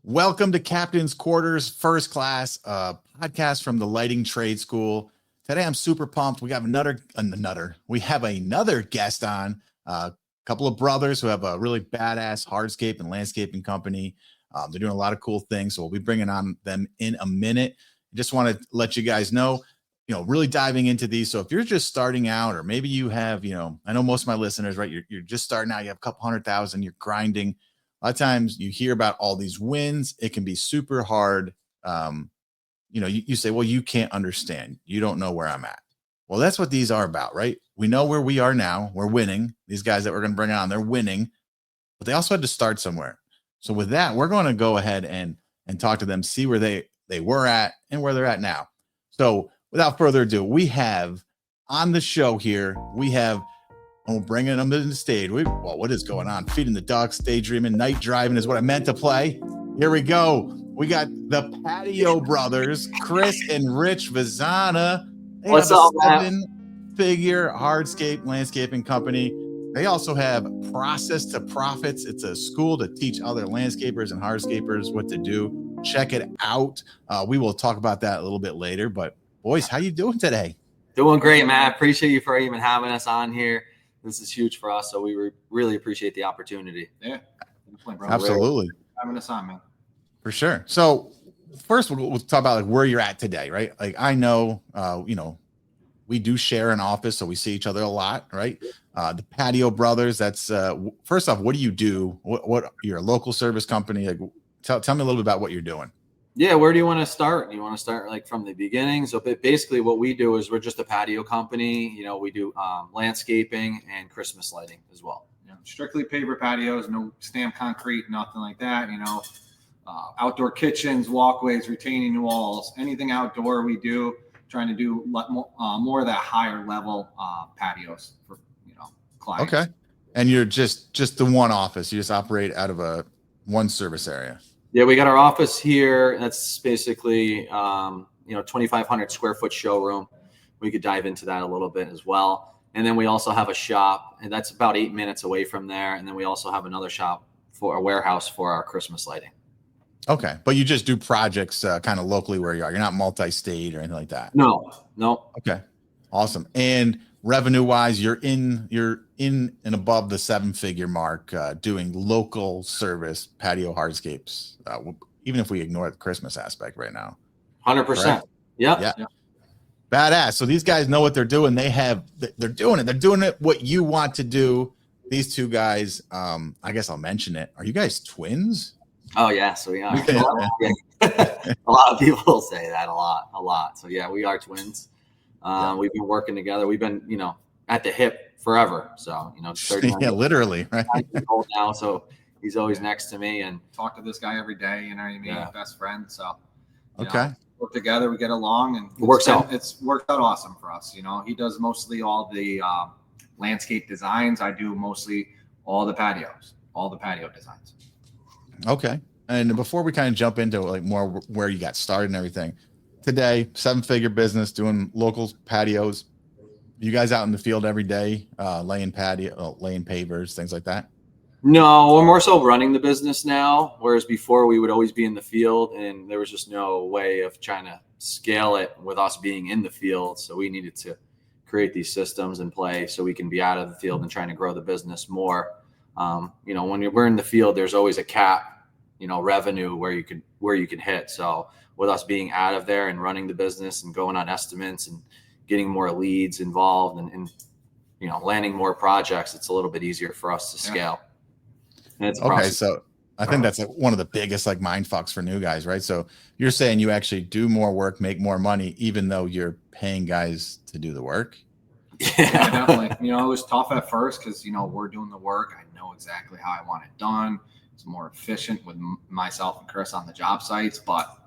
Welcome to Captain's Quarters First Class, podcast from the Lighting Trade School. Today I'm super pumped. We have another guest on, a couple of brothers who have a really badass hardscape and landscaping company. They're doing a lot of cool things, so we'll be bringing on them in a minute. I just want to let you guys know, really diving into these. So if you're just starting out, or maybe you have, I know most of my listeners, right? You're just starting out. You have a couple 100,000. You're grinding. A lot of times you hear about all these wins. It can be super hard. You say, well, you can't understand. You don't know where I'm at. Well, that's what these are about, right? We know where we are now. We're winning. These guys that we're going to bring on, they're winning, but they also had to start somewhere. So with that, we're going to go ahead and talk to them, see where they were at and where they're at now. So without further ado, we have on the show here, we're bringing them to the stage. What is going on? Feeding the ducks, daydreaming, night driving is what I meant to play. Here we go. We got the Patio Brothers, Chris and Rich Vazzana. They What's have up, a 7-figure hardscape landscaping company. They also have Process to Profits. It's a school to teach other landscapers and hardscapers what to do. Check it out. We will talk about that a little bit later. But boys, how you doing today? Doing great, man. Appreciate you for even having us on here. This is huge for us, so we really appreciate the opportunity. Yeah, absolutely. Having us on, man. For sure. So first, we'll talk about where you're at today, right? Like I know, we do share an office, so we see each other a lot, right? The Patio Brothers. That's first off, what do you do? What you're a local service company? Like, tell me a little bit about what you're doing. Yeah, where do you want to start? You want to start like from the beginning? So basically what we do is we're just a patio company. We do landscaping and Christmas lighting as well. Strictly paver patios, no stamped concrete, nothing like that. Outdoor kitchens, walkways, retaining walls, anything outdoor we do. Trying to do more of that higher level patios for clients. Okay, and you're just the one office. You just operate out of one service area. Yeah, we got our office here. That's basically 2,500 square foot showroom. We could dive into that a little bit as well. And then we also have a shop, and that's about 8 minutes away from there. And then we also have another shop for a warehouse for our Christmas lighting. Okay, but you just do projects kind of locally where you are. You're not multi-state or anything like that. No. Okay, awesome. And revenue-wise, you're in and above the 7-figure mark, doing local service patio hardscapes. Even if we ignore the Christmas aspect right now. 100%. Yeah. Badass. So these guys know what they're doing. They're doing it. They're doing it what you want to do. These two guys, I guess I'll mention it. Are you guys twins? Oh yeah, so we are. A lot of people say that a lot. So yeah, we are twins. We've been working together. We've been, at the hip forever. So, yeah, literally, right? Old now, so he's always next to me and talk to this guy every day. You know what I mean? Yeah. Best friend. So, okay. Work together, we get along, and it's worked out awesome for us. He does mostly all the landscape designs. I do mostly all the patio designs. Okay. And before we kind of jump into more where you got started and everything, today, 7-figure business doing local patios. You guys out in the field every day, laying pavers, things like that? No, we're more so running the business now. Whereas before we would always be in the field, and there was just no way of trying to scale it with us being in the field. So we needed to create these systems in place so we can be out of the field and trying to grow the business more. When we're in the field, there's always a cap, revenue where you can hit. So with us being out of there and running the business and going on estimates and getting more leads involved and landing more projects, it's a little bit easier for us to scale. And it's okay. So I think that's one of the biggest mind fucks for new guys, right? So you're saying you actually do more work, make more money, even though you're paying guys to do the work. Yeah, definitely. It was tough at first because, we're doing the work. I know exactly how I want it done. It's more efficient with myself and Chris on the job sites, but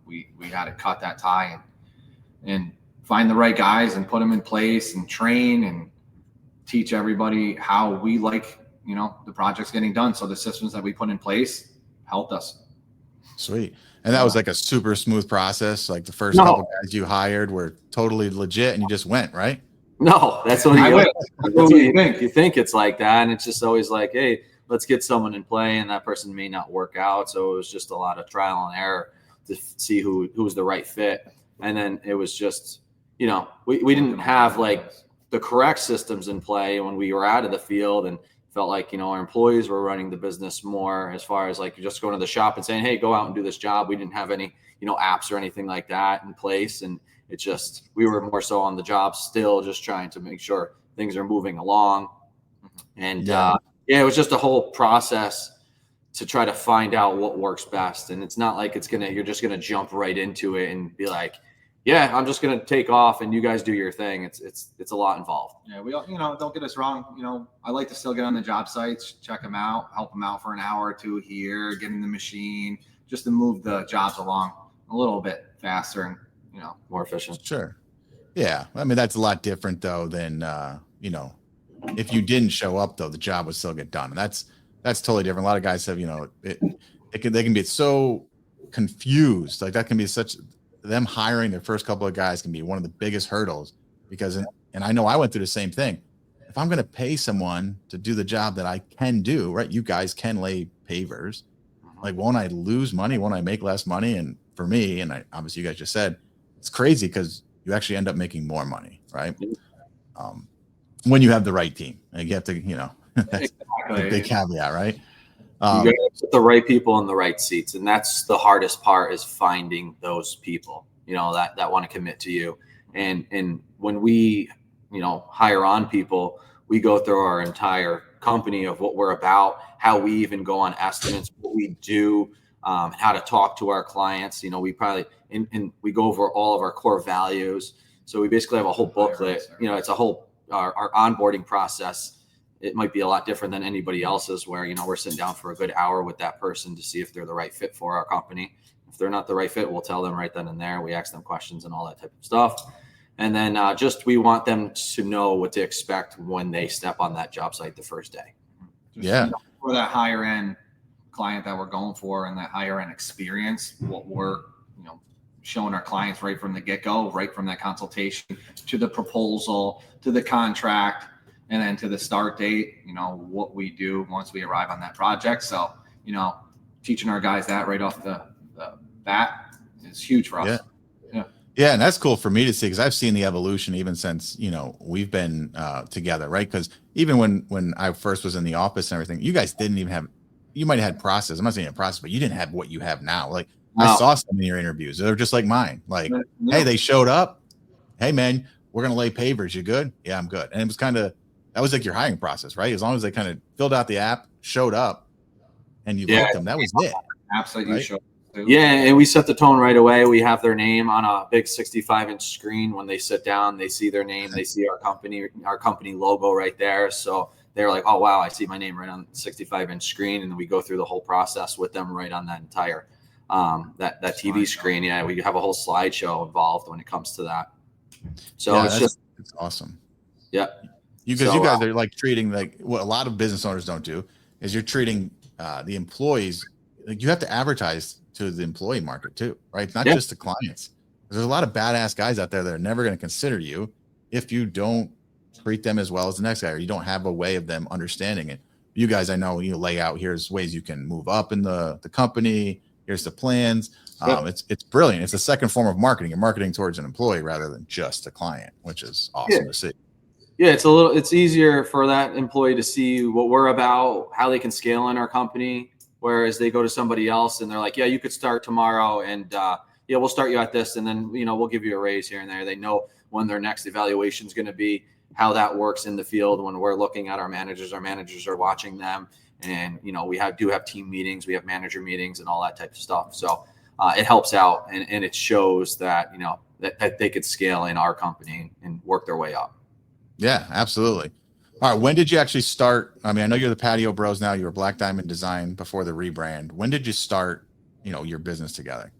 we had to cut that tie and find the right guys and put them in place and train and teach everybody how we like, the project's getting done. So the systems that we put in place helped us. Sweet. And that was a super smooth process. Like the first couple guys you hired were totally legit and you just went, right? No, that's what you think. You think it's like that. And it's just always like, hey, let's get someone in play, and that person may not work out. So it was just a lot of trial and error to see who was the right fit. And then it was just, we didn't have like the correct systems in play when we were out of the field, and felt like, our employees were running the business more, as far as like just going to the shop and saying, hey, go out and do this job. We didn't have any, apps or anything like that in place. And it just, we were more so on the job still, just trying to make sure things are moving along. And it was just a whole process to try to find out what works best. And it's not like you're just going to jump right into it and be like, yeah, I'm just going to take off and you guys do your thing. It's a lot involved. Yeah. We all, don't get us wrong. I like to still get on the job sites, check them out, help them out for an hour or two here, get in the machine, just to move the jobs along a little bit faster and, more efficient. Sure. Yeah. I mean, that's a lot different though than, if you didn't show up though, the job would still get done. And that's totally different. A lot of guys have, they can be so confused. Like that can be them hiring their first couple of guys can be one of the biggest hurdles, because, and I know I went through the same thing. If I'm going to pay someone to do the job that I can do, right? You guys can lay pavers. Like, won't I lose money? Won't I make less money? And for me, and obviously you guys just said, it's crazy because you actually end up making more money, right? When you have the right team, and you have to, that's a big caveat, right? You got to put the right people in the right seats, and that's the hardest part, is finding those people, that want to commit to you. And when we, hire on people, we go through our entire company of what we're about, how we even go on estimates, what we do, how to talk to our clients. We probably and we go over all of our core values. So we basically have a whole booklet. It's a whole our onboarding process. It might be a lot different than anybody else's, where, we're sitting down for a good hour with that person to see if they're the right fit for our company. If they're not the right fit, we'll tell them right then and there. We ask them questions and all that type of stuff. And then we want them to know what to expect when they step on that job site the first day. For that higher end client that we're going for, and that higher end experience, what we're, showing our clients right from the get-go, right from that consultation to the proposal, to the contract, and then to the start date, what we do once we arrive on that project. So, teaching our guys that right off the bat is huge for us. Yeah. And that's cool for me to see, because I've seen the evolution even since, we've been together, right? Because even when I first was in the office and everything, you guys didn't even have, you might have had process. I'm not saying a process, but you didn't have what you have now. Like, no. I saw some of your interviews. They're just like mine. Like, hey, they showed up. Hey, man, we're going to lay pavers. You good? Yeah, I'm good. And it was that was like your hiring process, right? As long as they kind of filled out the app, showed up, and you liked them, that was it. Absolutely. Right? Yeah, and we set the tone right away. We have their name on a big 65-inch screen. When they sit down, they see their name. They see our company logo right there. So they're like, oh, wow, I see my name right on the 65-inch screen. And then we go through the whole process with them right on that entire that TV screen. Yeah, we have a whole slideshow involved when it comes to that. So it's awesome. Yeah. You guys are like treating, like what a lot of business owners don't do, is you're treating the employees, like you have to advertise to the employee market too, right? It's not just the clients. There's a lot of badass guys out there that are never going to consider you if you don't treat them as well as the next guy, or you don't have a way of them understanding it. You guys, I know you lay out, here's ways you can move up in the company. Here's the plans. It's brilliant. It's a second form of marketing. You're marketing towards an employee rather than just a client, which is awesome to see. Yeah, it's easier for that employee to see what we're about, how they can scale in our company. Whereas they go to somebody else and they're like, yeah, you could start tomorrow, and we'll start you at this, and then we'll give you a raise here and there. They know when their next evaluation is going to be, how that works in the field. When we're looking at our managers are watching them, and we do have team meetings, we have manager meetings, and all that type of stuff. So it helps out, and it shows that that they could scale in our company and work their way up. Yeah, absolutely. All right. When did you actually start? I mean, I know you're the Patio Bros now. You were Black Diamond Design before the rebrand. When did you start, your business together?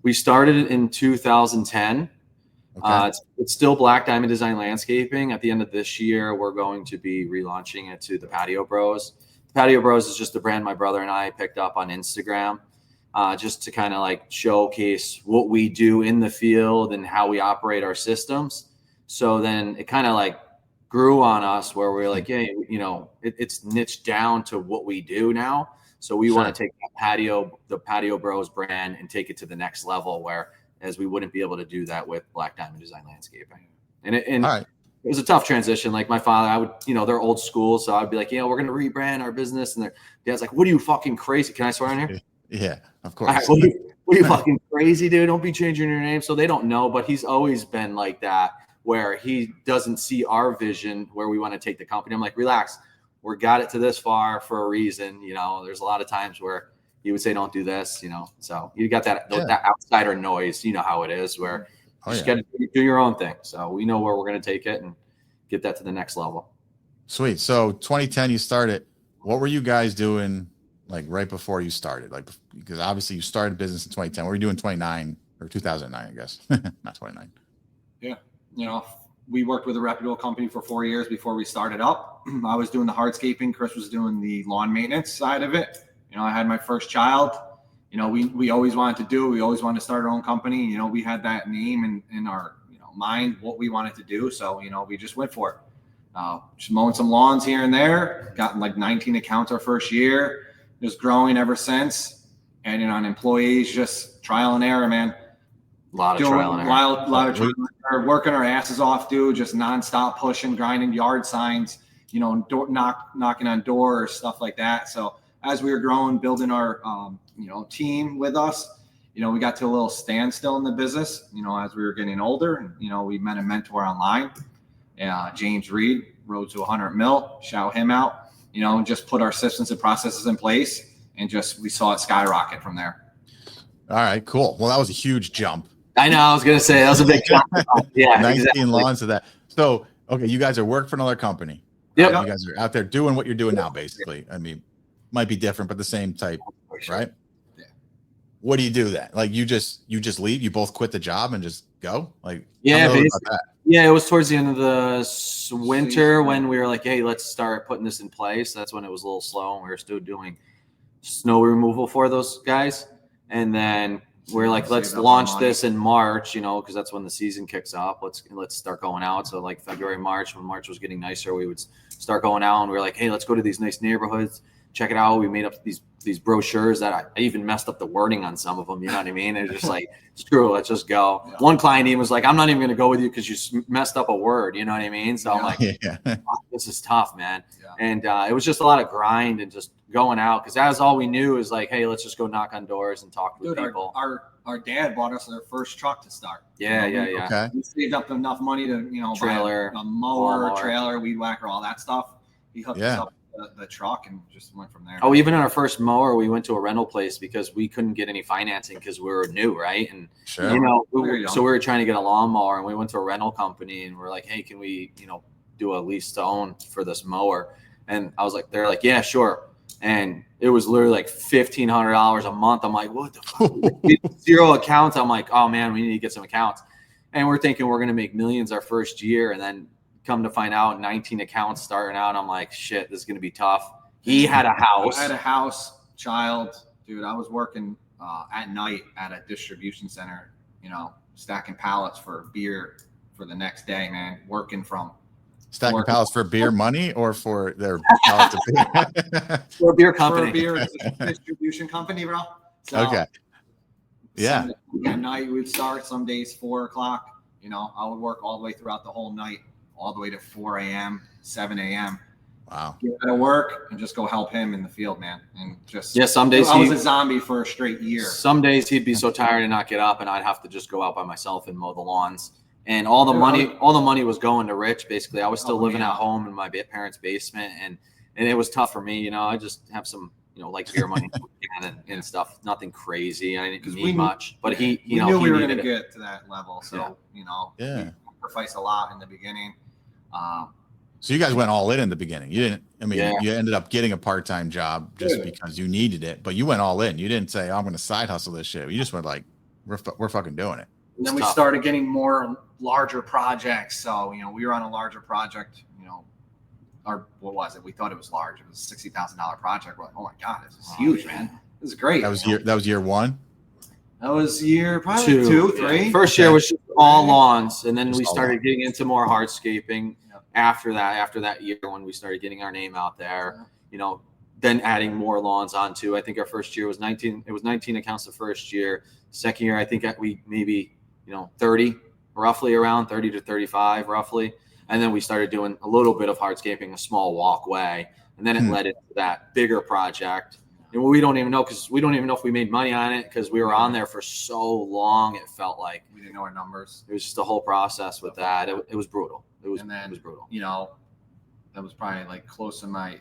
We started in 2010. Okay. It's still Black Diamond Design Landscaping. At the end of this year, we're going to be relaunching it to the Patio Bros. The Patio Bros is just a brand my brother and I picked up on Instagram, just to kind of like showcase what we do in the field and how we operate our systems. So then it kind of like grew on us where we're like, hey, you know, it's niched down to what we do now. So we want to take the Patio Bros brand and take it to the next level, where as we wouldn't be able to do that with Black Diamond Design Landscaping. And it was a tough transition. Like my father, I would, you know, they're old school. So I'd be like, we're going to rebrand our business. And their dad's like, what are you fucking crazy? Can I swear on here? Yeah, of course. Right, what are you fucking crazy, dude? Don't be changing your name. So they don't know, but he's always been like that, where he doesn't see our vision where we want to take the company. I'm like, relax. We got it to this far for a reason. You know, there's a lot of times where he would say, don't do this, you know. So you got that outsider noise. You know how it is, where you just got to do your own thing. So we know where we're going to take it and get that to the next level. Sweet. So 2010, you started. What were you guys doing like right before you started? Like, because obviously you started business in 2010. What were you doing 2009 or 2009, I guess? Not 29. Yeah. You know, we worked with a reputable company for 4 years before we started up. I was doing the hardscaping. Chris was doing the lawn maintenance side of it. You know, I had my first child. You know, we always wanted to do. We always wanted to start our own company. You know, we had that name in our mind, what we wanted to do. So, you know, we just went for it. Just mowing some lawns here and there. Got like 19 accounts our first year. Just growing ever since. And, you know, on employees, just trial and error, man. A lot of trial and error. A lot of trial and error. Working our asses off, dude. Just nonstop pushing, grinding yard signs, you know, knocking on doors, stuff like that. So as we were growing, building our, team with us, you know, we got to a little standstill in the business, you know, as we were getting older. And, you know, we met a mentor online, James Reed, Road to 100 Mil, shout him out, you know, and just put our systems and processes in place. And just, we saw it skyrocket from there. All right, cool. Well, that was a huge jump. I know. I was going to say that was a big jump. Yeah, 19 exactly. lawns to that. So, okay, you guys are working for another company. Yep. You guys are out there doing what you're doing now, basically. I mean, might be different, but the same type, right? Yeah. What do you do then? Like you just leave? You both quit the job and just go? Like, yeah, it was towards the end of the winter when we were like, hey, let's start putting this in place. That's when it was a little slow and we were still doing snow removal for those guys. And then we're like, let's launch this in March, you know, because that's when the season kicks off. Let's start going out. So like February, March, when March was getting nicer, we would start going out and we were like, hey, let's go to these nice neighborhoods. Check it out. We made up these brochures that I even messed up the wording on some of them. You know what I mean? It's just like, screw it, let's just go. Yeah. One client even was like, I'm not even going to go with you because you messed up a word. You know what I mean? So I'm like, this is tough, man. Yeah. And it was just a lot of grind and just going out, because that's all we knew is like, hey, let's just go knock on doors and talk with people. Our dad bought us their first truck to start. Yeah. Okay. We saved up enough money to, you know, trailer, buy a mower, trailer, weed whacker, all that stuff. He hooked us up the truck and just went from there. Oh, even in our first mower, we went to a rental place because we couldn't get any financing because we were new, right? And you know, so we were trying to get a lawnmower, and we went to a rental company, and we're like, hey, can we, you know, do a lease to own for this mower? And I was like, they're like, yeah, sure. And it was literally like $1,500 a month. I'm like, what the fuck? 0 accounts. I'm like, oh man, we need to get some accounts. And we're thinking we're going to make millions our first year. And then come to find out 19 accounts starting out. I'm like, shit, this is going to be tough. He had a house. I had a house, child. Dude, I was working at night at a distribution center, you know, stacking pallets for beer for the next day, man. Stacking pallets for beer money or for their pallets of beer? For a beer company. For a beer distribution company, bro. So, okay. Yeah. At night we'd start some days 4 o'clock. You know, I would work all the way throughout the whole night, all the way to 4 a.m., 7 a.m. Wow. Get out of work and just go help him in the field, man. And just some days I was a zombie for a straight year. Some days he'd be so tired and not get up, and I'd have to just go out by myself and mow the lawns. And all the money was going to Rich. Basically, I was still living at home in my parents' basement, and it was tough for me. You know, I just have some, you know, like beer money and stuff. Nothing crazy. I didn't need much, but we knew we were going to get to that level. So you know, we sacrificed a lot in the beginning. So you guys went all in the beginning. You didn't. I mean, you ended up getting a part-time job just because you needed it, but you went all in. You didn't say, oh, I'm going to side hustle this shit. You just went like, we're fucking doing it. And then we started getting more larger projects. So, you know, we were on a larger project, you know, what was it? We thought it was large. It was a $60,000 project. We're like, oh my God, this is huge, man. This is great. That was year one? That was year probably two, three. First year was just all lawns. And then we started getting into more hardscaping. after that year when we started getting our name out there, you know, then adding more lawns onto. I think our first year was 19. It was 19 accounts the first year. Second year, I think we maybe, you know, 30, roughly around 30 to 35 roughly. And then we started doing a little bit of hardscaping, a small walkway. And then it led into that bigger project. And we don't even know, because we don't even know if we made money on it, because we were on there for so long. It felt like we didn't know our numbers. It was just a whole process with that. It was brutal. It was brutal. You know, that was probably like close to my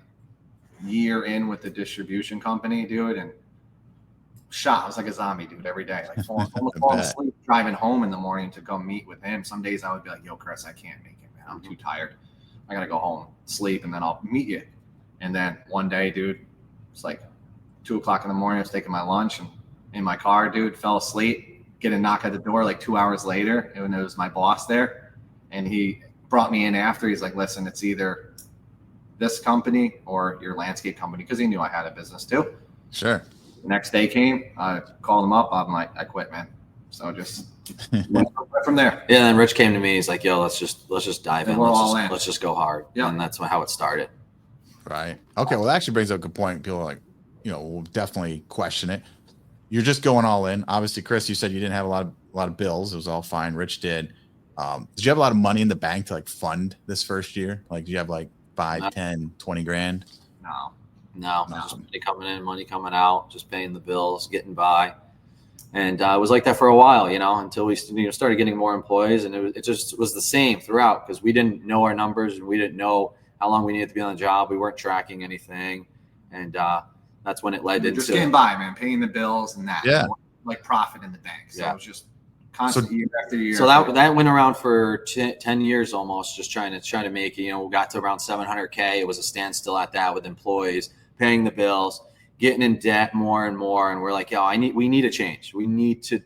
year in with the distribution company, dude. And I was like a zombie, dude, every day. Like almost falling asleep, driving home in the morning to go meet with him. Some days I would be like, yo, Chris, I can't make it, man. I'm too tired. I got to go home, sleep, and then I'll meet you. And then one day, dude, it's like 2 o'clock in the morning. I was taking my lunch and in my car, dude, fell asleep, get a knock at the door like 2 hours later. And it was my boss there. And he brought me in after. He's like, listen, it's either this company or your landscape company, because he knew I had a business too. Sure. The next day came, I called him up. I'm like, I quit, man. So just went from there. Yeah, and then Rich came to me. He's like, yo, let's just dive in. In. Let's just go hard. Yeah. And that's how it started. Right. Okay. Well, that actually brings up a good point. People are like, you know, will definitely question it. You're just going all in. Obviously, Chris, you said you didn't have a lot of bills. It was all fine. Rich did. Did you have a lot of money in the bank to like fund this first year? Like, do you have like 5, 10, 20 grand? No. Just money coming in, money coming out, just paying the bills, getting by. And it was like that for a while, you know, until we started getting more employees. And it just was the same throughout, because we didn't know our numbers and we didn't know how long we needed to be on the job. We weren't tracking anything. And that's when it led into just getting by, man, paying the bills and that. Yeah. Like profit in the bank. So it was just constant year after year. So that went around for 10 years almost, just trying to make it. You know, we got to around 700K. It was a standstill at that with employees, paying the bills, getting in debt more and more. And we're like, yo, we need a change. We need to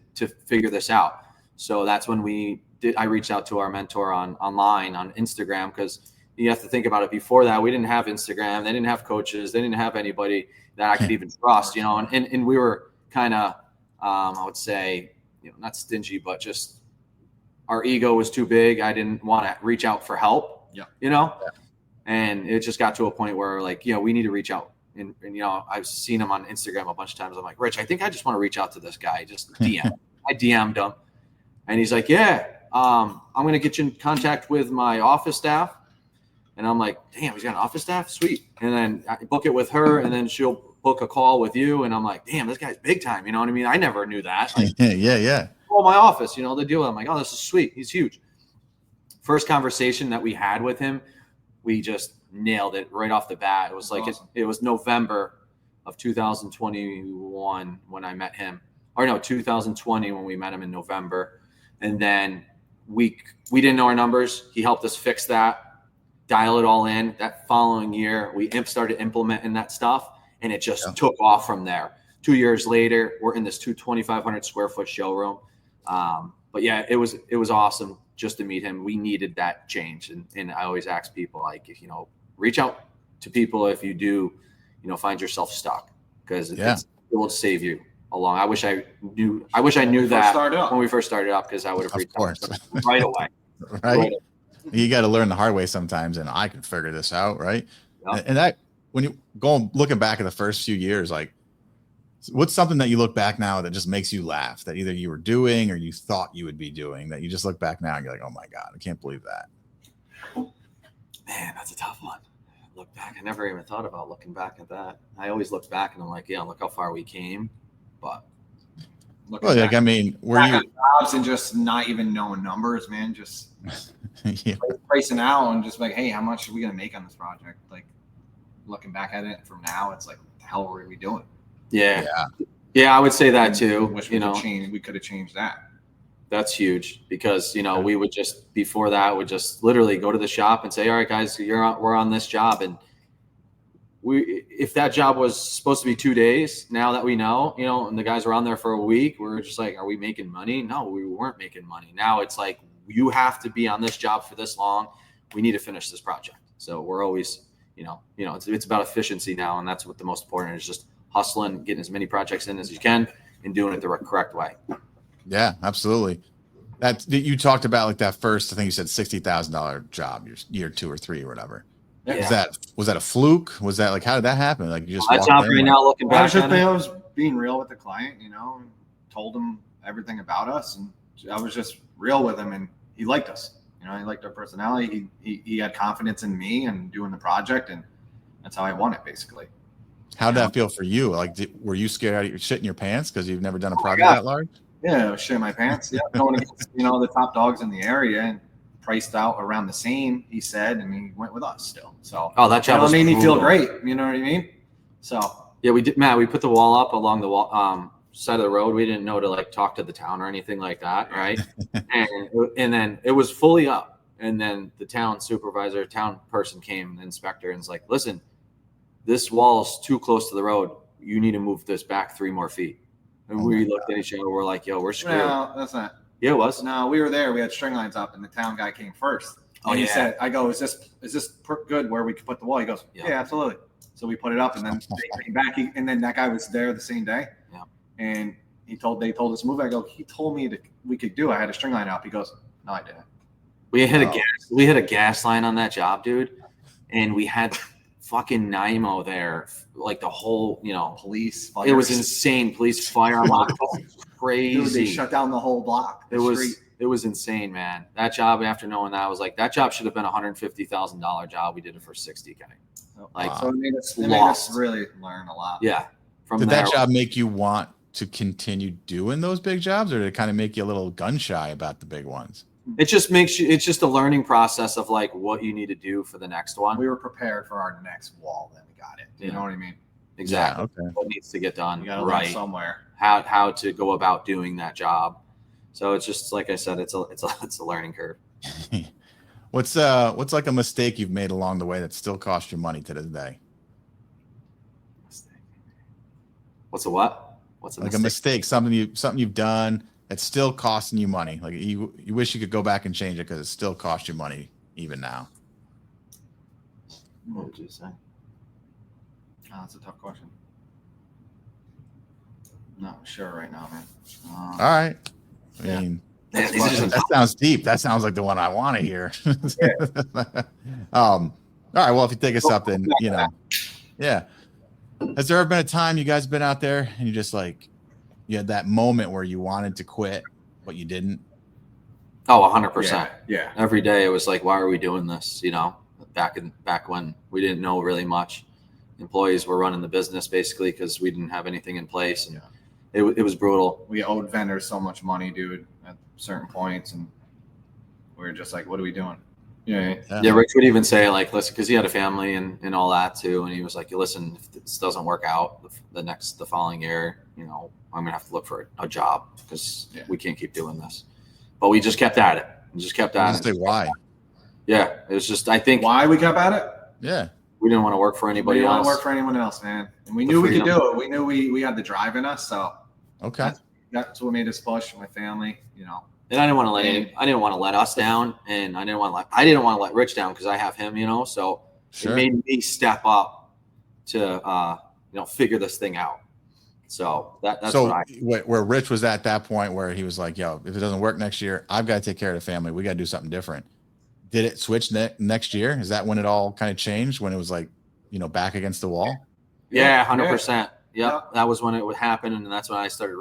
figure this out. So that's when I reached out to our mentor online on Instagram, because you have to think about it. Before that, we didn't have Instagram. They didn't have coaches. They didn't have anybody that I could even trust, you know, and we were kind of, I would say, you know, not stingy, but just our ego was too big. I didn't want to reach out for help, you know, and it just got to a point where like, you know, we need to reach out. And you know, I've seen him on Instagram a bunch of times. I'm like, Rich, I think I just want to reach out to this guy. Just DM. I DM'd him, and he's like, yeah, I'm going to get you in contact with my office staff. And I'm like, damn, he's got an office staff? Sweet. And then I book it with her, and then she'll book a call with you. And I'm like, damn, this guy's big time. You know what I mean? I never knew that. Like, yeah. Call my office, you know, the deal. I'm like, oh, this is sweet. He's huge. First conversation that we had with him, we just nailed it right off the bat. It was like, awesome. It was November of 2021 when I met him. Or no, 2020 when we met him in November. And then we didn't know our numbers. He helped us fix that. Dial it all in. That following year, we started implementing that stuff, and it just took off from there. 2 years later, we're in this 2,500 square foot showroom. But yeah, it was awesome just to meet him. We needed that change, and I always ask people, like, if, you know, reach out to people if you do, you know, find yourself stuck, because it will save you along. I wish I knew that when we first started up, because I would have reached out right away. Right. You got to learn the hard way sometimes, and I can figure this out, right? Yep. And that, when you go looking back at the first few years, like, what's something that you look back now that just makes you laugh, that either you were doing or you thought you would be doing, that you just look back now and you're like, oh my God, I can't believe that. Man, that's a tough one. Look back. I never even thought about looking back at that. I always look back and I'm like, yeah, look how far we came. But like, I mean, were you jobs and just not even knowing numbers, man, just pricing out and just like, hey, how much are we going to make on this project? Like, looking back at it from now, it's like, what the hell were we doing? Yeah, I would say that too. Wish we could have changed that. That's huge, because, you know, we would just, before that, would just literally go to the shop and say, all right, guys, we're on this job. And if that job was supposed to be 2 days, now that we know, you know, and the guys were on there for a week, we're just like, are we making money? No, we weren't making money. Now it's like, you have to be on this job for this long. We need to finish this project. So we're always, you know, it's about efficiency now. And that's what the most important is, just hustling, getting as many projects in as you can and doing it the correct way. Yeah, absolutely. That you talked about like that first, I think you said $60,000 job, year 2 or 3 or whatever. Yeah. Was that a fluke? Was that like, how did that happen? Like you just That walked job in, right like, now, looking back on it, I was being real with the client, you know, and told him everything about us, and I was just real with him, and he liked us. You know, he liked our personality. He had confidence in me and doing the project, and that's how I won it, basically. how'd that feel for you? Like, were you scared out of your shit in your pants because you've never done a Oh my project God. that large? Yeah, I was shitting my pants. Yeah, going against, you know, the top dogs in the area and priced out around the same, he said, and he went with us still. So, that job made me feel brutal. great. You know what I mean? So, yeah, we did, Matt. We put the wall up along the wall, side of the road. We didn't know to like talk to the town or anything like that, right? and then it was fully up, and then the town supervisor, town person came, the inspector, and was like, "Listen, this wall's too close to the road. You need to move this back 3 more feet." And we looked at each other. We're like, "Yo, we're screwed." no, that's not. Yeah, it was. No, we were there. We had string lines up, and the town guy came first. And he said, "I go, is this good where we could put the wall?" He goes, "Yeah, absolutely." So we put it up, and then they came back, and then that guy was there the same day. Yeah. And they told us to move. I go, he told me that we could do. I had a string line up. He goes, "No, I didn't." We had a gas line on that job, dude, and we had fucking NIMO there, like the whole, you know, police. It was insane. Police, fire, crazy. Dude, they shut down the whole block. It was insane, man. That job, after knowing that, I was like, that job should have been $150,000 job. We did it for $60K. Like, so it made us really learn a lot. Yeah. Did that job make you want to continue doing those big jobs, or did it kind of make you a little gun shy about the big ones? It just makes you, it's just a learning process of like what you need to do for the next one. We were prepared for our next wall, then we got it. You know what I mean? Exactly. Yeah, okay. What needs to get done, You got to right? learn somewhere. How to go about doing that job. So it's just, like I said, it's a learning curve. What's like a mistake you've made along the way that still cost you money to this day? What's a what? What's a like mistake? a mistake, something you've done that's still costing you money. Like you wish you could go back and change it because it still costs you money even now. What would you say? Oh, that's a tough question. Not sure right now, man. All right. I mean, that sounds deep. That sounds like the one I want to hear. All right. Well, if you think of something, you know, yeah. Has there ever been a time you guys have been out there and you just like, you had that moment where you wanted to quit, but you didn't? Oh, 100%. Yeah. Every day it was like, why are we doing this? You know, back when we didn't know really much. Employees were running the business basically because we didn't have anything in place, and it was brutal. We owed vendors so much money, dude, at certain points, and we were just like, what are we doing? Yeah. Rich would even say like, listen, because he had a family and all that too, and he was like, listen, if this doesn't work out the following year, you know, I'm gonna have to look for a job because we can't keep doing this. But we just kept at it. We just kept at it. Say why? Yeah, it was just, I think, why we kept at it. Yeah, we didn't want to work for anybody else. We didn't want to work for anyone else, man. And we knew we could do it. We knew we had the drive in us. So okay, that's what made us push. My family, you know. And I didn't want to let us down, and I didn't want to let Rich down because I have him, you know. So it made me step up to figure this thing out. So that's where Rich was at that point where he was like, yo, if it doesn't work next year, I've got to take care of the family. We got to do something different. Did it switch next year? Is that when it all kind of changed, when it was like, you know, back against the wall? Yeah, 100%. Yep. That was when it would happen. And that's when I started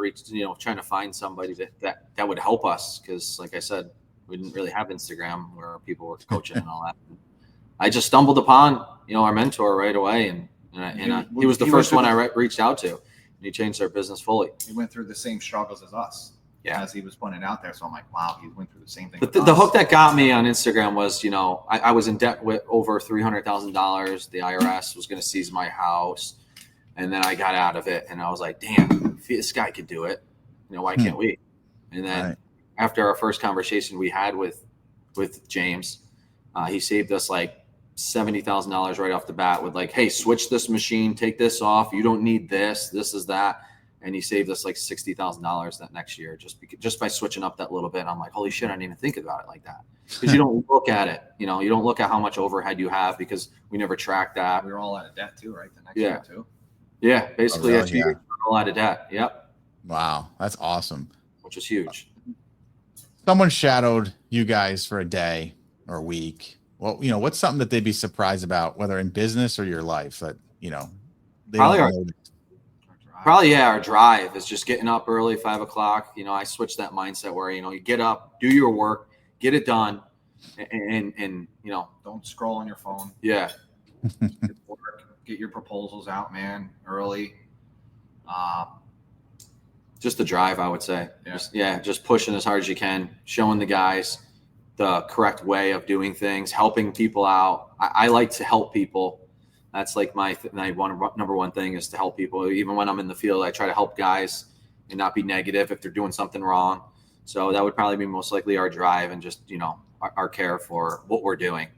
trying to find somebody that would help us. Cause like I said, we didn't really have Instagram where people were coaching and all that. I just stumbled upon, our mentor right away. And he was the first one I reached out to. And he changed our business fully. He went through the same struggles as us. Yeah. As he was putting it out there. So I'm like, wow, he went through the same thing. But the hook that got me on Instagram was, I was in debt with over $300,000. The IRS was going to seize my house. And then I got out of it and I was like, damn, if this guy could do it, why can't we? And then after our first conversation we had with James, he saved us like $70,000 right off the bat with like, hey, switch this machine, take this off. You don't need this. This is that. And he saved us like $60,000 that next year just by switching up that little bit. And I'm like, holy shit, I didn't even think about it like that. Because you don't look at it, you don't look at how much overhead you have because we never tracked that. We were all out of debt too, right? The next year too. Yeah, basically a 2 years all out of debt. Yep. Wow, that's awesome. Which is huge. someone shadowed you guys for a day or a week, well, what's something that they'd be surprised about, whether in business or your life, that, they Probably don't our, know? probably, yeah, our drive is just getting up early, 5 o'clock. I switched that mindset where, you get up, do your work, get it done. And don't scroll on your phone. Yeah. Get your proposals out, man, early. Just the drive, I would say. Just pushing as hard as you can, showing the guys the correct way of doing things, helping people out. I like to help people. That's like my number one thing is to help people. Even when I'm in the field, I try to help guys and not be negative if they're doing something wrong. So that would probably be most likely our drive and just, our care for what we're doing.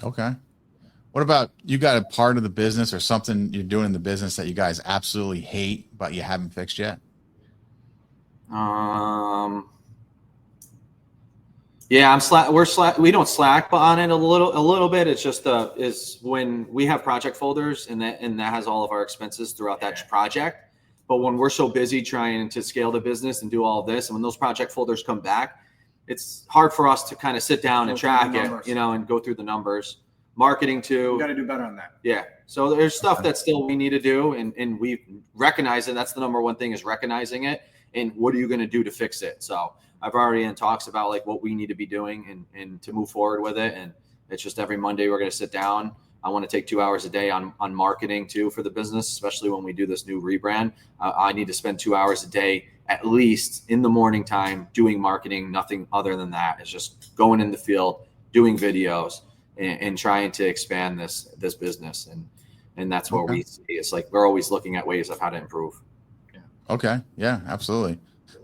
Okay. What about, you got a part of the business or something you're doing in the business that you guys absolutely hate, but you haven't fixed yet? Yeah, we're slack. We don't slack on it a little bit. It's just is when we have project folders and that has all of our expenses throughout that project. But when we're so busy trying to scale the business and do all of this, and when those project folders come back, it's hard for us to kind of sit down and track it, and go through the numbers. Marketing too. You got to do better on that. Yeah. So there's stuff that still we need to do, and we recognize it. That's the number one thing, is recognizing it. And what are you going to do to fix it? So I've already in talks about like what we need to be doing and to move forward with it. And it's just every Monday we're going to sit down. I want to take 2 hours a day on marketing too for the business, especially when we do this new rebrand. I need to spend 2 hours a day at least in the morning time doing marketing. Nothing other than that. It's just going in the field, doing videos, and trying to expand this business. And that's where we see. It's like we're always looking at ways of how to improve. Okay. Yeah, absolutely.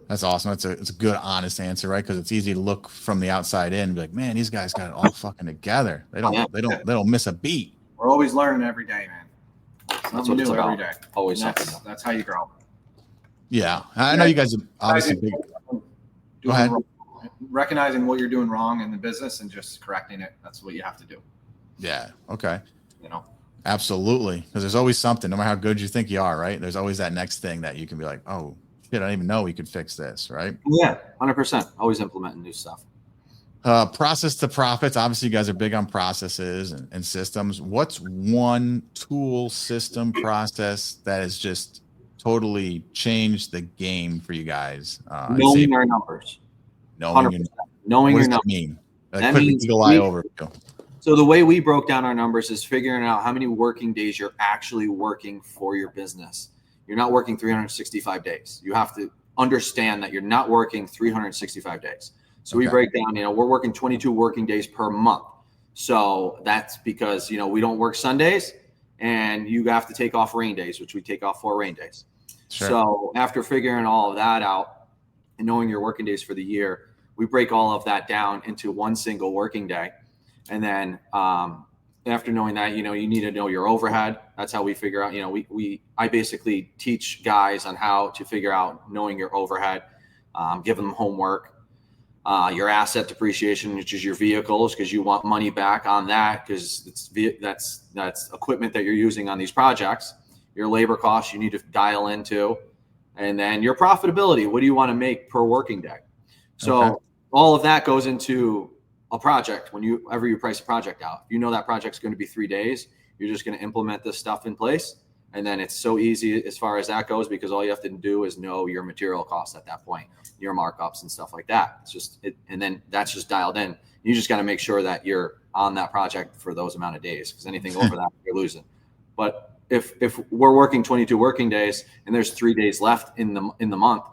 That's awesome. It's a good, honest answer, right? Because it's easy to look from the outside in and be like, man, these guys got it all fucking together. They don't miss a beat. We're always learning every day, man. That's what it's about. Every day. Always something. That's how you grow. Yeah. I know you guys are obviously big. Go ahead. Recognizing what you're doing wrong in the business and just correcting it. That's what you have to do. Yeah. Okay. Absolutely. Because there's always something, no matter how good you think you are, right? There's always that next thing that you can be like, oh, shit, I didn't even know we could fix this, right? Yeah, 100%. Always implementing new stuff. Process to profits. Obviously, you guys are big on processes and systems. What's one tool, system, process that has just totally changed the game for you guys? Knowing our numbers. Knowing your numbers. What does that mean? That means eagle eye overview. So the way we broke down our numbers is figuring out how many working days you're actually working for your business. You're not working 365 days. You have to understand that you're not working 365 days. So we break down, we're working 22 working days per month. So that's because, we don't work Sundays, and you have to take off rain days, which we take off 4 rain days. Sure. So after figuring all of that out and knowing your working days for the year, we break all of that down into one single working day. And then after knowing that, you need to know your overhead. That's how we figure out, I basically teach guys on how to figure out knowing your overhead, give them homework, your asset depreciation, which is your vehicles, because you want money back on that, because that's equipment that you're using on these projects. Your labor costs you need to dial into, and then your profitability. What do you want to make per working day? So all of that goes into a project. Whenever you price a project out, that project's going to be 3 days. You're just going to implement this stuff in place. And then it's so easy as far as that goes, because all you have to do is know your material costs at that point, your markups and stuff like that. It's just and then that's just dialed in. You just got to make sure that you're on that project for those amount of days, because anything over that, you're losing. But if we're working 22 working days and there's 3 days left in the month,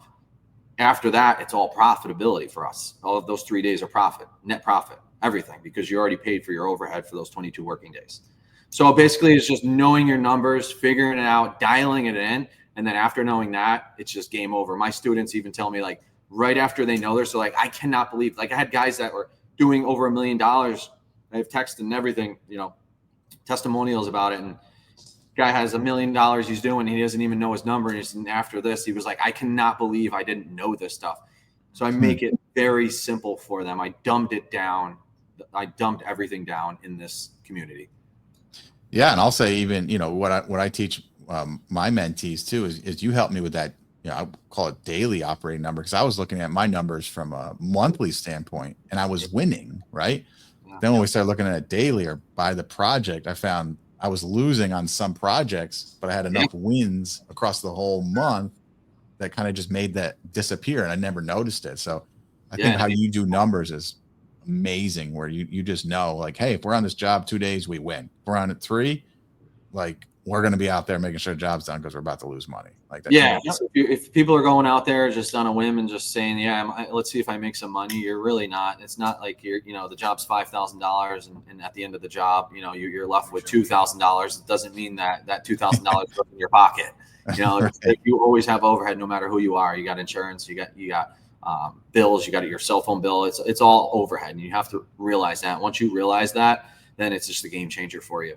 after that, it's all profitability for us. All of those 3 days are profit, net profit, everything, because you already paid for your overhead for those 22 working days. So basically, it's just knowing your numbers, figuring it out, dialing it in. And then after knowing that, it's just game over. My students even tell me, like, right after they know this, they're like, I cannot believe, like, I had guys that were doing over $1 million. I have text and everything, testimonials about it. And guy has $1 million he's doing, he doesn't even know his number. And after this, he was like, I cannot believe I didn't know this stuff. So I make it very simple for them. I dumbed it down. I dumped everything down in this community. Yeah. And I'll say, even, what I teach my mentees too is you help me with that I call it daily operating number, because I was looking at my numbers from a monthly standpoint and I was winning, right? Yeah. Then when we started looking at it daily or by the project, I found I was losing on some projects, but I had enough wins across the whole month that kind of just made that disappear, and I never noticed it. So I think how you do numbers is amazing, where you just know, like, hey, if we're on this job 2 days, we win. If we're on it 3, like, we're going to be out there making sure the job's done because we're about to lose money. Like that. Yeah. So if people are going out there just on a whim and just saying, yeah, let's see if I make some money, you're really not. It's not like the job's $5,000 and at the end of the job, you're left with $2,000. It doesn't mean that $2,000 goes in your pocket. Right. You always have overhead, no matter who you are. You got insurance, you got bills, you got your cell phone bill. It's all overhead, and you have to realize that. Once you realize that, then it's just a game changer for you.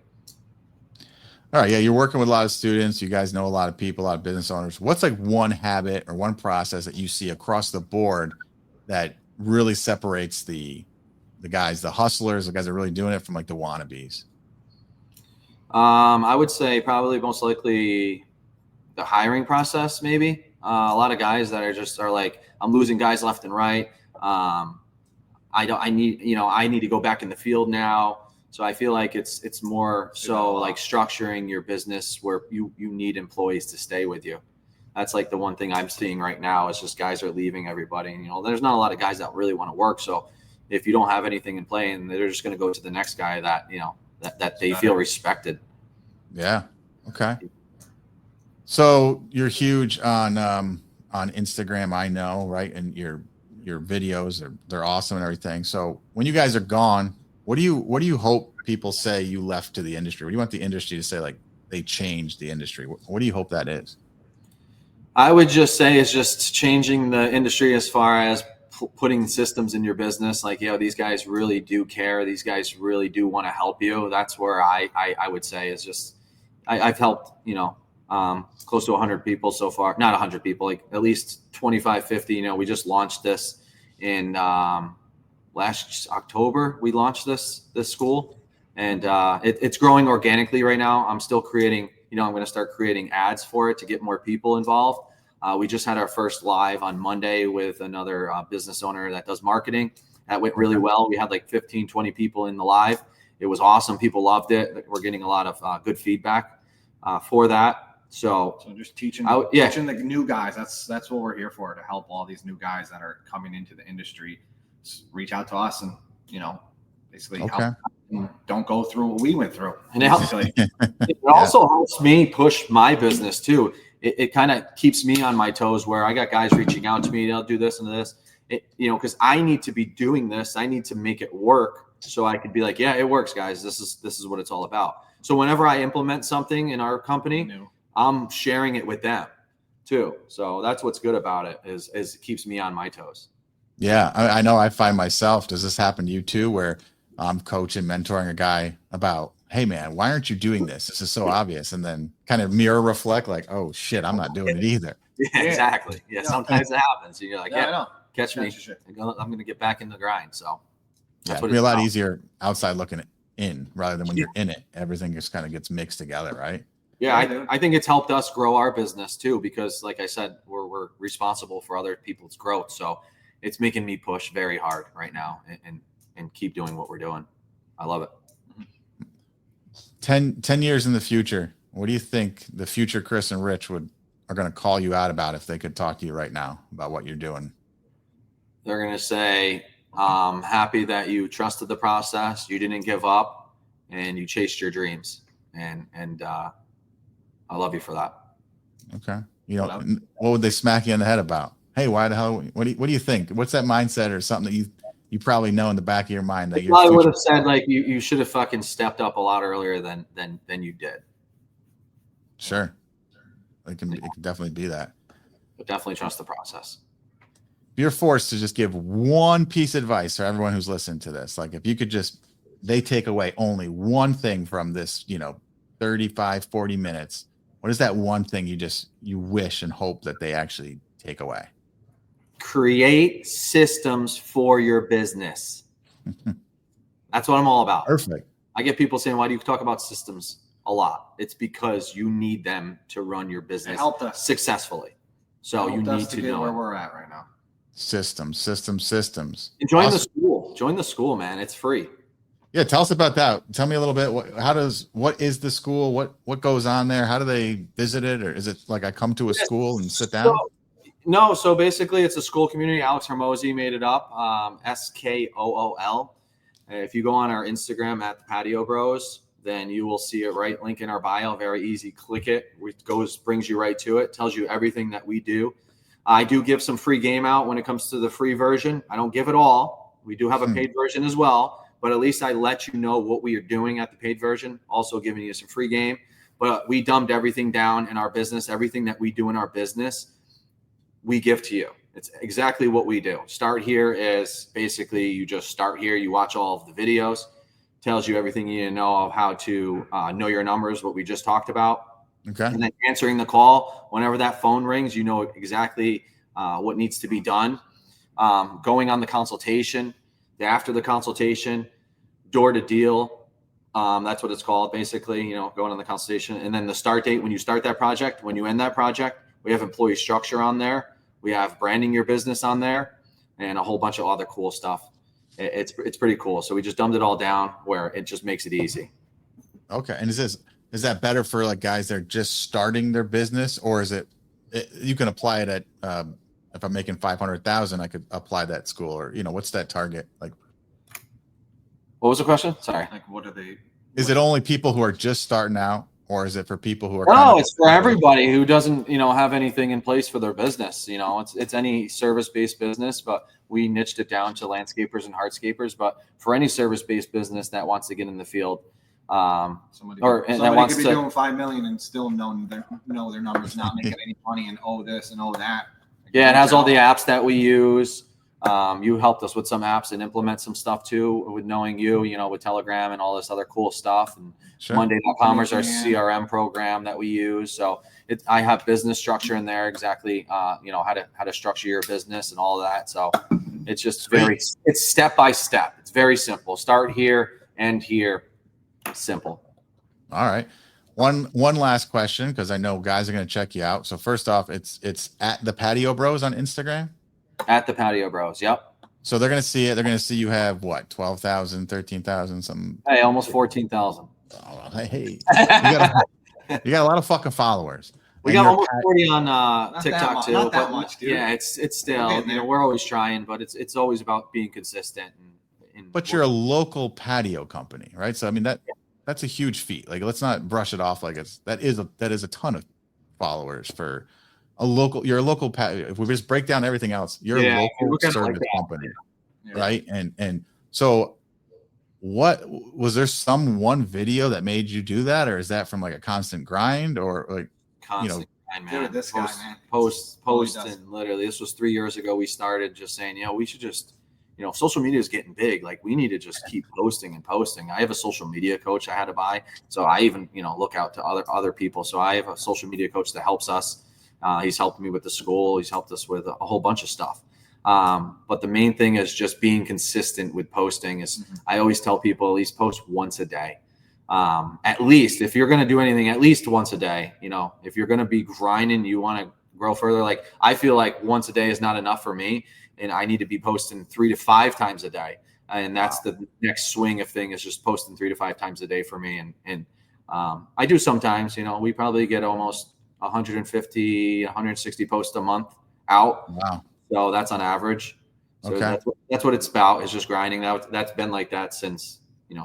All right. Yeah. You're working with a lot of students. You guys know a lot of people, a lot of business owners. What's like one habit or one process that you see across the board that really separates the guys, the hustlers, the guys that are really doing it from like the wannabes? I would say probably most likely the hiring process, maybe. A lot of guys that are like, I'm losing guys left and right. I need to go back in the field now. So I feel like it's more so like structuring your business where you need employees to stay with you. That's like the one thing I'm seeing right now is just guys are leaving everybody. And, there's not a lot of guys that really want to work. So if you don't have anything in play, and they're just going to go to the next guy that, that they feel respected. Yeah. Okay. So you're huge on Instagram, I know, right? And your videos they're awesome and everything. So when you guys are gone, what do you hope people say you left to the industry? What do you want the industry to say, like they changed the industry? What do you hope that is? I would just say it's just changing the industry as far as putting systems in your business. Like, these guys really do care. These guys really do want to help you. That's where I would say is just, I've helped, close to 100 people so far. Not 100 people, like at least 25, 50. We just launched this in last October. We launched this school, and it's growing organically right now. I'm still creating, I'm going to start creating ads for it to get more people involved. We just had our first live on Monday with another business owner that does marketing. That went really well. We had like 15, 20 people in the live. It was awesome. People loved it. We're getting a lot of good feedback for that. So just teaching the new guys. That's what we're here for, to help all these new guys that are coming into the industry. Reach out to us and basically help. Don't go through what we went through. And it also helps me push my business too. It kind of keeps me on my toes, where I got guys reaching out to me. They'll do this and this. Because I need to be doing this. I need to make it work, so I could be like, yeah, it works, guys. This is what it's all about. So whenever I implement something in our company, I'm sharing it with them too. So that's what's good about it is it keeps me on my toes. Yeah, I know. I find myself, does this happen to you too, where I'm coaching, mentoring a guy about, hey man, why aren't you doing this? This is so obvious. And then kind of mirror reflect, like, oh shit, I'm not doing it either. Yeah, exactly. Yeah, sometimes it happens. You're like, catch me. I'm going to get back in the grind. So that's what it's a lot easier outside looking in rather than when you're in it. Everything just kind of gets mixed together, right? Yeah, I think it's helped us grow our business too, because like I said, we're responsible for other people's growth. So it's making me push very hard right now and keep doing what we're doing. I love it. 10 years in the future, what do you think the future Chris and Rich are going to call you out about if they could talk to you right now about what you're doing? They're going to say, happy that you trusted the process, you didn't give up, and you chased your dreams. And I love you for that. Okay. What would they smack you in the head about? Hey, why the hell? What do you think? What's that mindset or something that you probably know in the back of your mind that you probably would have said, like, you should have fucking stepped up a lot earlier than you did. Sure. It can definitely be that. But definitely trust the process. If you're forced to just give one piece of advice for everyone who's listening to this, like if you could they take away only one thing from this, 35, 40 minutes, what is that one thing you wish and hope that they actually take away? Create systems for your business. That's what I'm all about. Perfect. I get people saying, why do you talk about systems a lot? It's because you need them to run your business successfully. So you need to know where we're at right now. Systems. And Awesome. the school. Join the school, man. It's free. Yeah, tell us about that. Tell me a little bit. What is the school? What goes on there? How do they visit it? Or is it like I come to a school and sit down? No, so basically it's a school community. Alex Hermosi made it up. SKOOL. If you go on our Instagram at the Patio Bros, then you will see it right link in our bio. Very easy. Click it. It brings you right to it. Tells you everything that we do. I do give some free game out when it comes to the free version. I don't give it all. We do have a paid version as well, but at least I let you know what we are doing at the paid version. Also giving you some free game. But we dumbed everything down in our business. Everything that we do in our business, we give to you. It's exactly what we do. Start Here is basically you just start here. You watch all of the videos. Tells you everything you need to know of how to know your numbers, what we just talked about. Okay. And then answering the call whenever that phone rings, you know exactly what needs to be done. Going on the consultation, after the consultation, door to deal. That's what it's called, basically. Going on the consultation, and then the start date when you start that project, when you end that project. We have employee structure on there. We have branding your business on there, and a whole bunch of other cool stuff. It's pretty cool. So we just dumbed it all down where it just makes it easy. Okay. And is that better for like guys that are just starting their business, or is it you can apply it at if I'm making 500,000, I could apply that school, or what's that target like? What was the question? Sorry. Like, what are they? Is it only people who are just starting out, or is it for people who are? No, it's for everybody who doesn't, have anything in place for their business. It's any service-based business, but we niched it down to landscapers and hardscapers. But for any service-based business that wants to get in the field, somebody could be doing $5 million and still know their numbers, not making any money, and this and that. Yeah, it has all the apps that we use. You helped us with some apps and implement some stuff too, with knowing with Telegram and all this other cool stuff. And sure. Monday.com is our CRM program that we use. So I have business structure in there, exactly, how to structure your business and all of that. So it's just it's step by step. It's very simple. Start here, end here. Simple. All right. One last question, because I know guys are going to check you out. So first off, it's at the Patio Bros on Instagram. At the Patio Bros. Yep. So they're going to see it. They're going to see you have what, 12,000, 13,000, something. Hey, almost 14,000. Oh, hey, you got a lot of fucking followers. We got almost 40 on TikTok too. Not that much, dude. Yeah, it's still, we're always trying, but it's always about being consistent. But you're a local patio company, right? So I mean that's a huge feat. Like, let's not brush it off like that is a ton of followers for a local. You're a local patio. If we just break down everything else, you're a local service company, right? And so, what was there one video that made you do that, or is that from like a constant grind, or like constant grind, man? Dude, this guy, man, post, and literally, this was 3 years ago. We started just saying, we should just. Social media is getting big. Like, we need to just keep posting and posting. I have a social media coach I had to buy. So I even, look out to other people. So I have a social media coach that helps us. He's helped me with the school. He's helped us with a whole bunch of stuff. But the main thing is just being consistent with posting. I always tell people, at least post once a day. At least if you're going to do anything, at least once a day. If you're going to be grinding, you want to grow further. Like, I feel like once a day is not enough for me. And I need to be posting 3 to 5 times a day. And that's the next swing of thing, is just posting 3 to 5 times a day for me. And I do sometimes, we probably get almost 150, 160 posts a month out. Wow. So that's on average. So okay. That's what it's about, is just grinding. That's been like that since,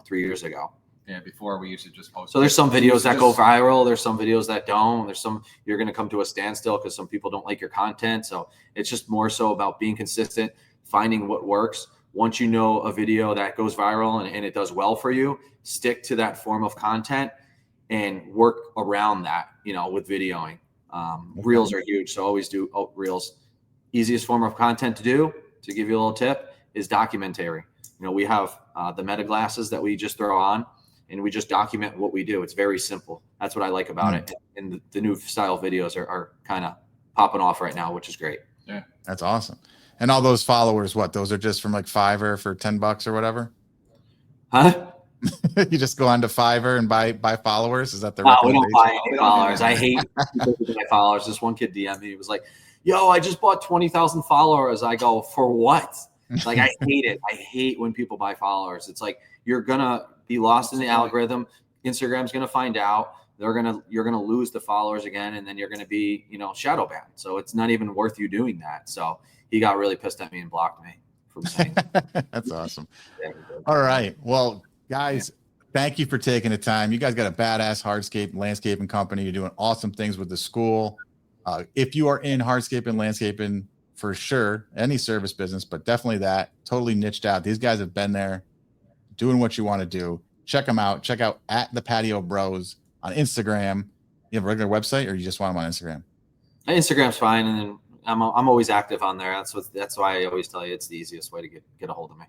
3 years ago. Yeah, before we used to just post. So there's some videos that go viral. There's some videos that don't. There's some you're going to come to a standstill because some people don't like your content. So it's just more so about being consistent, finding what works. Once you know a video that goes viral and it does well for you, stick to that form of content and work around that, with videoing. Reels are huge. So always do reels. Easiest form of content to do, to give you a little tip, is documentary. We have the meta glasses that we just throw on, and we just document what we do. It's very simple. That's what I like about it. And the new style videos are kind of popping off right now, which is great. Yeah, that's awesome. And all those followers, those are just from like Fiverr for $10 or whatever? Huh? You just go on to Fiverr and buy followers? Is that the recommendation? We don't buy any followers. I hate people who buy followers. This one kid DM'd me. He was like, yo, I just bought 20,000 followers. I go, for what? Like, I hate it. I hate when people buy followers. It's like, you're going to be lost in the algorithm. Instagram's going to find out. You're going to lose the followers again. And then you're going to be, shadow banned. So it's not even worth you doing that. So he got really pissed at me and blocked me from saying That's awesome. All right. Well, guys, thank you for taking the time. You guys got a badass hardscape landscaping company. You're doing awesome things with the school. If you are in hardscape and landscaping, for sure, any service business, but definitely that, totally niched out. These guys have been there doing what you want to do. Check them out. Check out at the Patio Bros on Instagram. You have a regular website, or you just want them on Instagram? Instagram's fine, and then I'm always active on there. That's why I always tell you it's the easiest way to get a hold of me.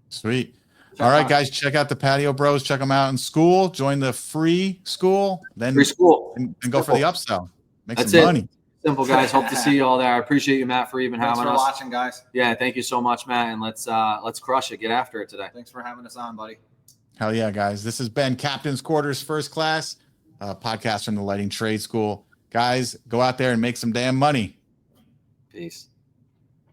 Sweet. All right, guys, check out the Patio Bros. Check them out in school. Join the free school, then free school, and go for the upsell. Make That's some money. Simple, guys. Hope to see you all there. I appreciate you, Matt, for even Thanks having for us. watching, guys. Yeah, thank you so much, Matt. And let's crush it. Get after it today. Thanks for having us on, buddy. Hell yeah, guys. This has been Captain's Quarters First Class, podcast from the Lighting Trade School. Guys, go out there and make some damn money. Peace.